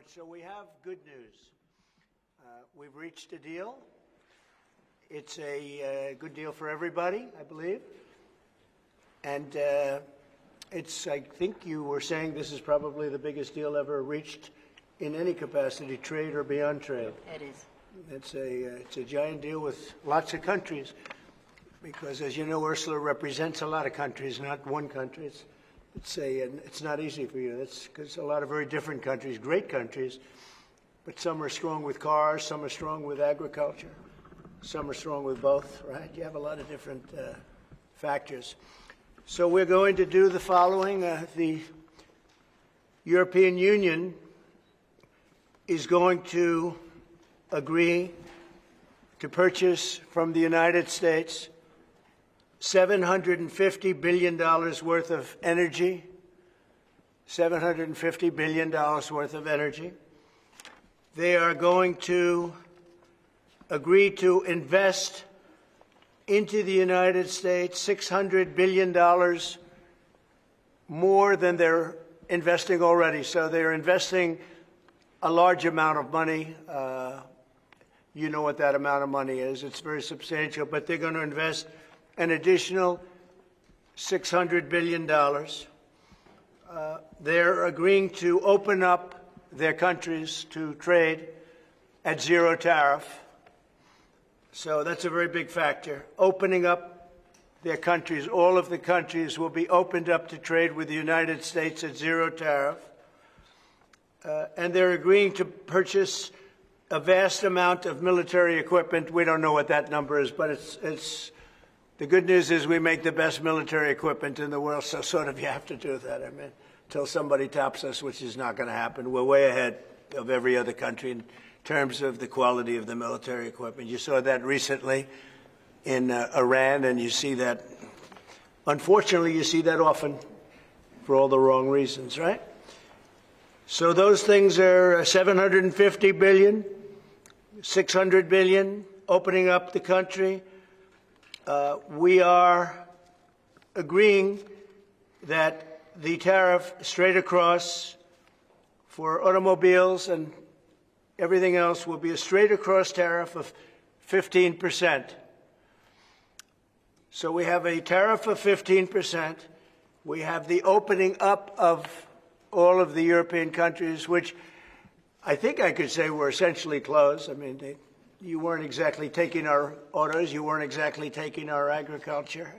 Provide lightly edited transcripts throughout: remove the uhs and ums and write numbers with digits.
much. So we have good news. We've reached a deal. It's a good deal for everybody, I believe. And I think you were saying this is probably the biggest deal ever reached in any capacity, trade or beyond trade. It is. It's a giant deal with lots of countries, because, as you know, Ursula represents a lot of countries, not one country. It's not easy for you. It's because a lot of very different countries, great countries, but some are strong with cars, some are strong with agriculture, some are strong with both, right? You have a lot of different factors. So we're going to do the following. The European Union is going to agree to purchase from the United States $750 billion worth of energy, $750 billion worth of energy. They are going to agree to invest into the United States $600 billion more than they're investing already. So they're investing a large amount of money. You know what that amount of money is. It's very substantial, but they're going to invest an additional $600 billion. They're agreeing to open up their countries to trade at zero tariff. So that's a very big factor. Opening up their countries, all of the countries will be opened up to trade with the United States at zero tariff. And they're agreeing to purchase a vast amount of military equipment. We don't know what that number is, but it's the good news is we make the best military equipment in the world, so sort of you have to do that. I mean, until somebody tops us, which is not going to happen. We're way ahead of every other country in terms of the quality of the military equipment. You saw that recently in Iran, and you see that, unfortunately, you see that often for all the wrong reasons, right? So those things are $750 billion, $600 billion, opening up the country. We are agreeing that the tariff straight across for automobiles and everything else will be a straight across tariff of 15%. So we have a tariff of 15%. We have the opening up of all of the European countries, which I think I could say were essentially closed. I mean, you weren't exactly taking our autos, you weren't exactly taking our agriculture,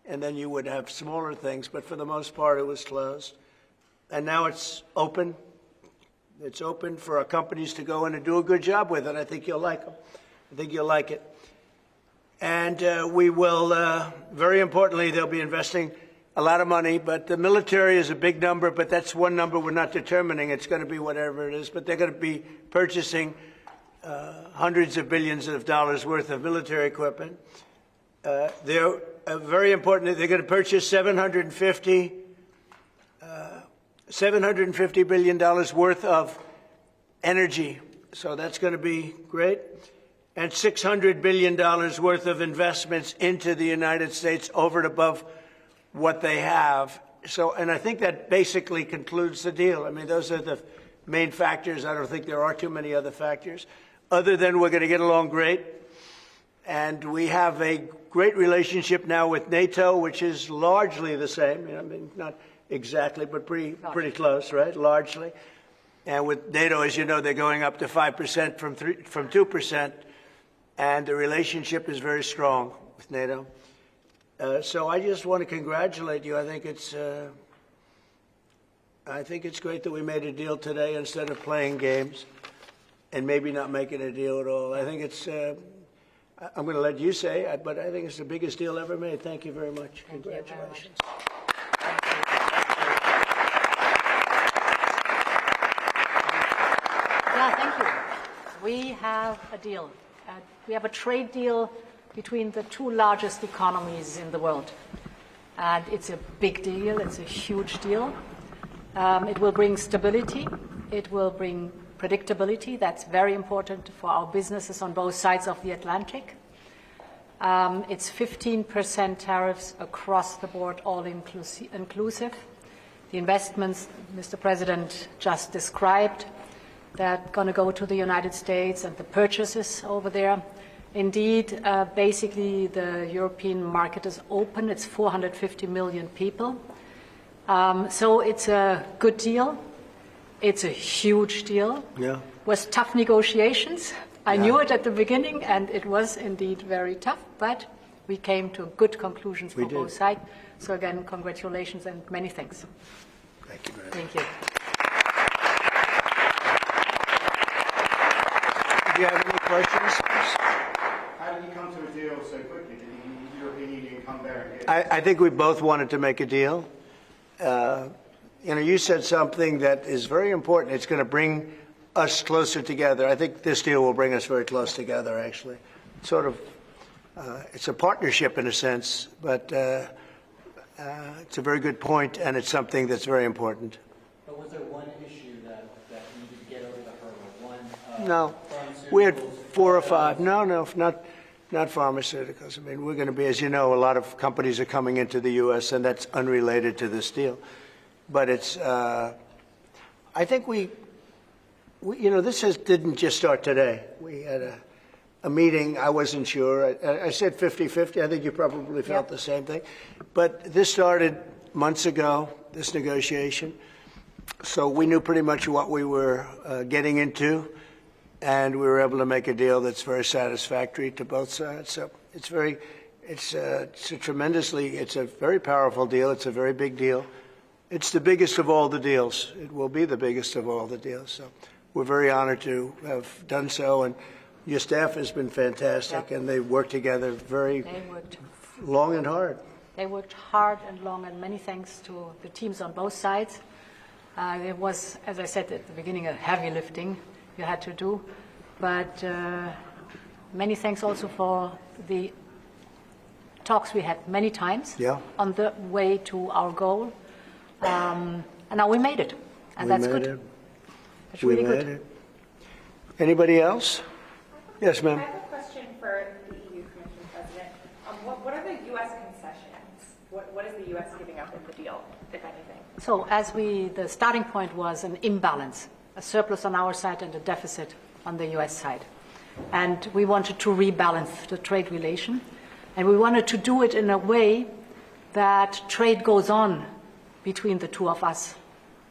and then you would have smaller things, but for the most part it was closed. And now it's open. It's open for our companies to go in and do a good job with it. I think you'll like them. I think you'll like it. And we will, very importantly, they'll be investing a lot of money, but the military is a big number, but that's one number we're not determining. It's going to be whatever it is, but they're going to be purchasing hundreds of billions of dollars worth of military equipment. They're very important. They're going to purchase $750 billion worth of energy. So that's going to be great. And $600 billion worth of investments into the United States over and above what they have. So, and I think that basically concludes the deal. I mean, those are the main factors. I don't think there are too many other factors, other than we're going to get along great. And we have a great relationship now with NATO, which is largely the same. You know, I mean, not exactly, but pretty close, right? Largely. And with NATO, as you know, they're going up to 5% from 2%. And the relationship is very strong with NATO. So I just want to congratulate you. I think it's great that we made a deal today instead of playing games and maybe not making a deal at all. I think it's, I'm going to let you say it, but I think it's the biggest deal ever made. Thank you very much. Congratulations. Yeah, thank you. We have a deal. We have a trade deal between the two largest economies in the world. And it's a big deal. It's a huge deal. It will bring stability. It will bring predictability. That's very important for our businesses on both sides of the Atlantic. It's 15% tariffs across the board, all inclusive. The investments Mr. President just described that are going to go to the United States and the purchases over there. Indeed, basically the European market is open. It's 450 million people. So it's a good deal. It's a huge deal. Yeah. It was tough negotiations. I knew it at the beginning, and it was indeed very tough, but we came to good conclusions for both sides. So again, congratulations and many thanks. Thank you very much. Thank you. Do you have any questions? How did you come to a deal so quickly? Did the European Union come there and get I think we both wanted to make a deal. You said something that is very important. It's going to bring us closer together. I think this deal will bring us very close together, actually. Sort of, it's a partnership in a sense, but it's a very good point, and it's something that's very important. But was there one issue that needed to get over the hurdle? No, we had 4 or 5. No, not pharmaceuticals. I mean, we're going to be, as you know, a lot of companies are coming into the U.S., and that's unrelated to this deal. But it's, I think we this didn't just start today. We had a meeting. I wasn't sure. I said 50-50. I think you probably felt the same thing. But this started months ago, this negotiation. So we knew pretty much what we were getting into, and we were able to make a deal that's very satisfactory to both sides. So it's a very powerful deal. It's a very big deal. It's the biggest of all the deals. It will be the biggest of all the deals. So we're very honored to have done so, and your staff has been fantastic, and they've worked together long and hard. They worked hard and long, and many thanks to the teams on both sides. It was, as I said at the beginning, a heavy lifting you had to do, but many thanks also for the talks we had many times on the way to our goal. And now we made it, and that's good. That's really good. Anybody else? Yes, ma'am. I have a question for the EU Commission President. What are the U.S. concessions? What is the U.S. giving up in the deal, if anything? So the starting point was an imbalance, a surplus on our side and a deficit on the U.S. side. And we wanted to rebalance the trade relation. And we wanted to do it in a way that trade goes on between the two of us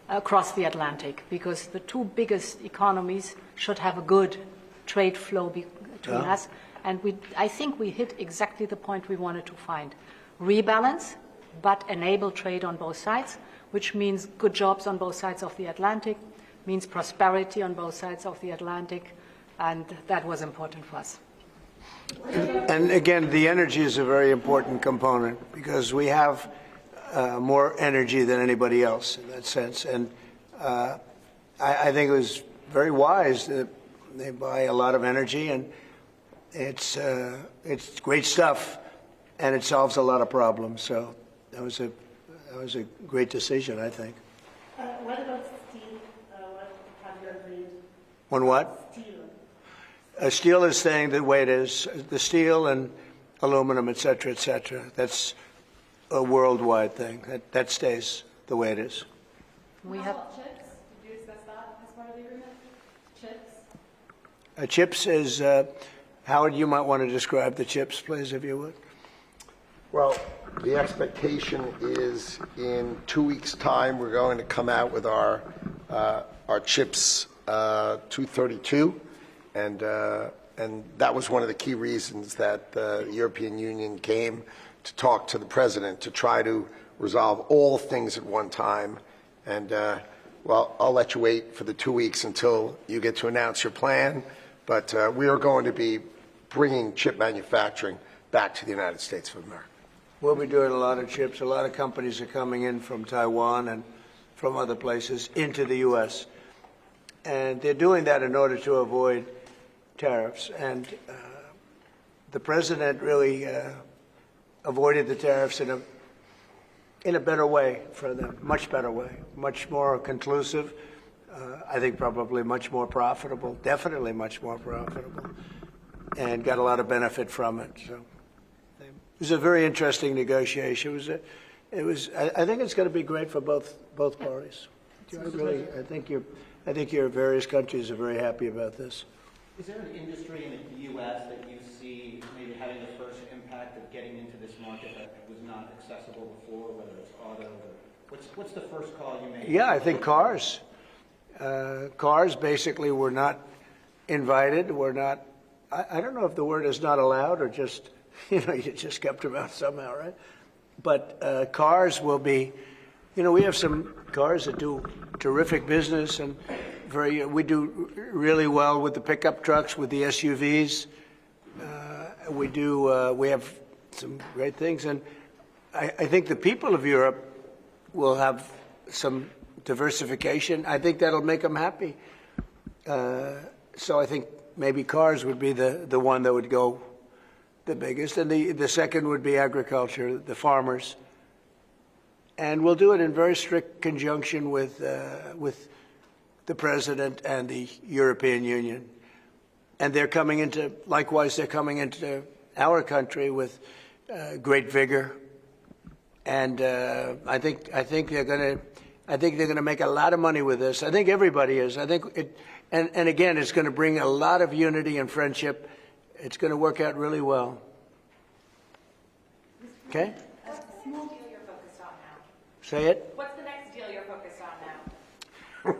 across the Atlantic, because the two biggest economies should have a good trade flow between us. And I think we hit exactly the point we wanted to find. Rebalance, but enable trade on both sides, which means good jobs on both sides of the Atlantic, means prosperity on both sides of the Atlantic, and that was important for us. And again, the energy is a very important component, because we have more energy than anybody else in that sense. And I think it was very wise that they buy a lot of energy, and it's great stuff, and it solves a lot of problems. So that was a great decision, I think. What about steel? What have you agreed? On what? Steel. Steel is staying the way it is. The steel and aluminum, et cetera, et cetera. That's a worldwide thing. That stays the way it is. We have Chips? Did you discuss that as part of the agreement? Chips? Chips is, Howard, you might want to describe the chips, please, if you would. Well, the expectation is in 2 weeks' time, we're going to come out with our chips 232, and that was one of the key reasons that the European Union came to talk to the president to try to resolve all things at one time. And well, I'll let you wait for the 2 weeks until you get to announce your plan. But we are going to be bringing chip manufacturing back to the United States of America. We'll be doing a lot of chips. A lot of companies are coming in from Taiwan and from other places into the U.S. And they're doing that in order to avoid tariffs. And the president really avoided the tariffs in a better way for them, much better way, much more conclusive. I think probably much more profitable, definitely much more profitable, and got a lot of benefit from it. So it was a very interesting negotiation. I think it's going to be great for both parties. I think I think your various countries are very happy about this. Is there an industry in the U.S. that you see maybe having the first impact of getting into this market that was not accessible before, whether it's auto or what's the first call you make? Yeah, I think cars. Cars basically were not invited, were not, I don't know if the word is not allowed or just, you just kept them out somehow, right? But cars will be, we have some cars that do terrific business and we do really well with the pickup trucks, with the SUVs. We have some great things. And I think the people of Europe will have some diversification. I think that'll make them happy. So I think maybe cars would be the one that would go the biggest. And the second would be agriculture, the farmers. And we'll do it in very strict conjunction with the President and the European Union. And they're coming into our country with great vigor. And I think they're going to make a lot of money with this. I think everybody is. I think and again, it's going to bring a lot of unity and friendship. It's going to work out really well. Okay? What's the next deal you're focused on now? Say it. What's the next deal you're focused on now?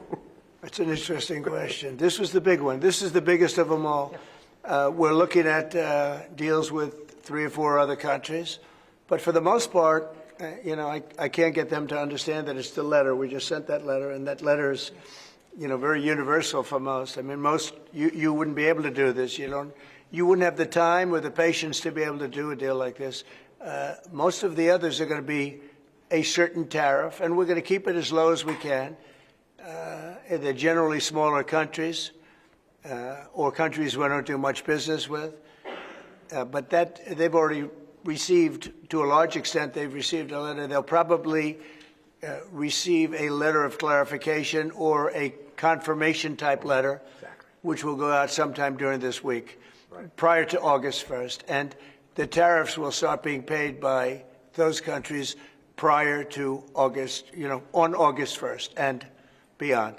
That's an interesting question. This was the big one. This is the biggest of them all. We're looking at deals with 3 or 4 other countries. But for the most part, I can't get them to understand that it's the letter. We just sent that letter, and that letter is, very universal for most. I mean, you wouldn't be able to do this. You wouldn't have the time or the patience to be able to do a deal like this. Most of the others are going to be a certain tariff, and we're going to keep it as low as we can. They're generally smaller countries or countries we don't do much business with. But that they've already received, to a large extent, they've received a letter. They'll probably receive a letter of clarification or a confirmation type letter, which will go out sometime during this week, prior to August 1st. And the tariffs will start being paid by those countries prior to August, on August 1st and beyond.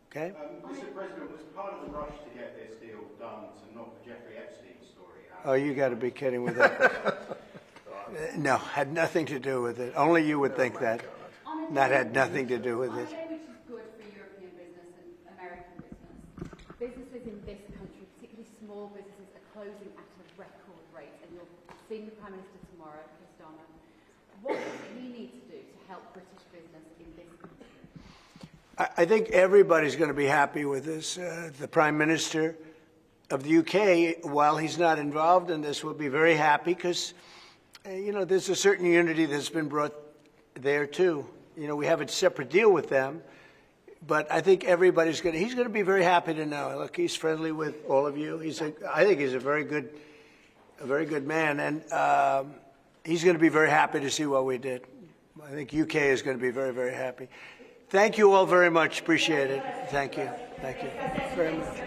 Okay? Mr. President, was part of the rush to get this deal done to knock the Jeffrey Epstein story out? Oh, you got to be kidding with that. No, had nothing to do with it. Only you would think that. That had nothing to do with it. On a day which is good for European business and American business, businesses in this country, particularly small businesses, are closing at a record rate. And you're seeing the Prime Minister tomorrow, Chris Starmer. What does he need to do to help British business in this country? I think everybody's going to be happy with this. The Prime Minister of the UK, while he's not involved in this, will be very happy because, there's a certain unity that's been brought there too. We have a separate deal with them, but I think he's going to be very happy to know. Look, he's friendly with all of you. I think he's a very good man, and he's going to be very happy to see what we did. I think UK is going to be very, very happy. Thank you all very much. Appreciate it. Thank you. Thank you very much.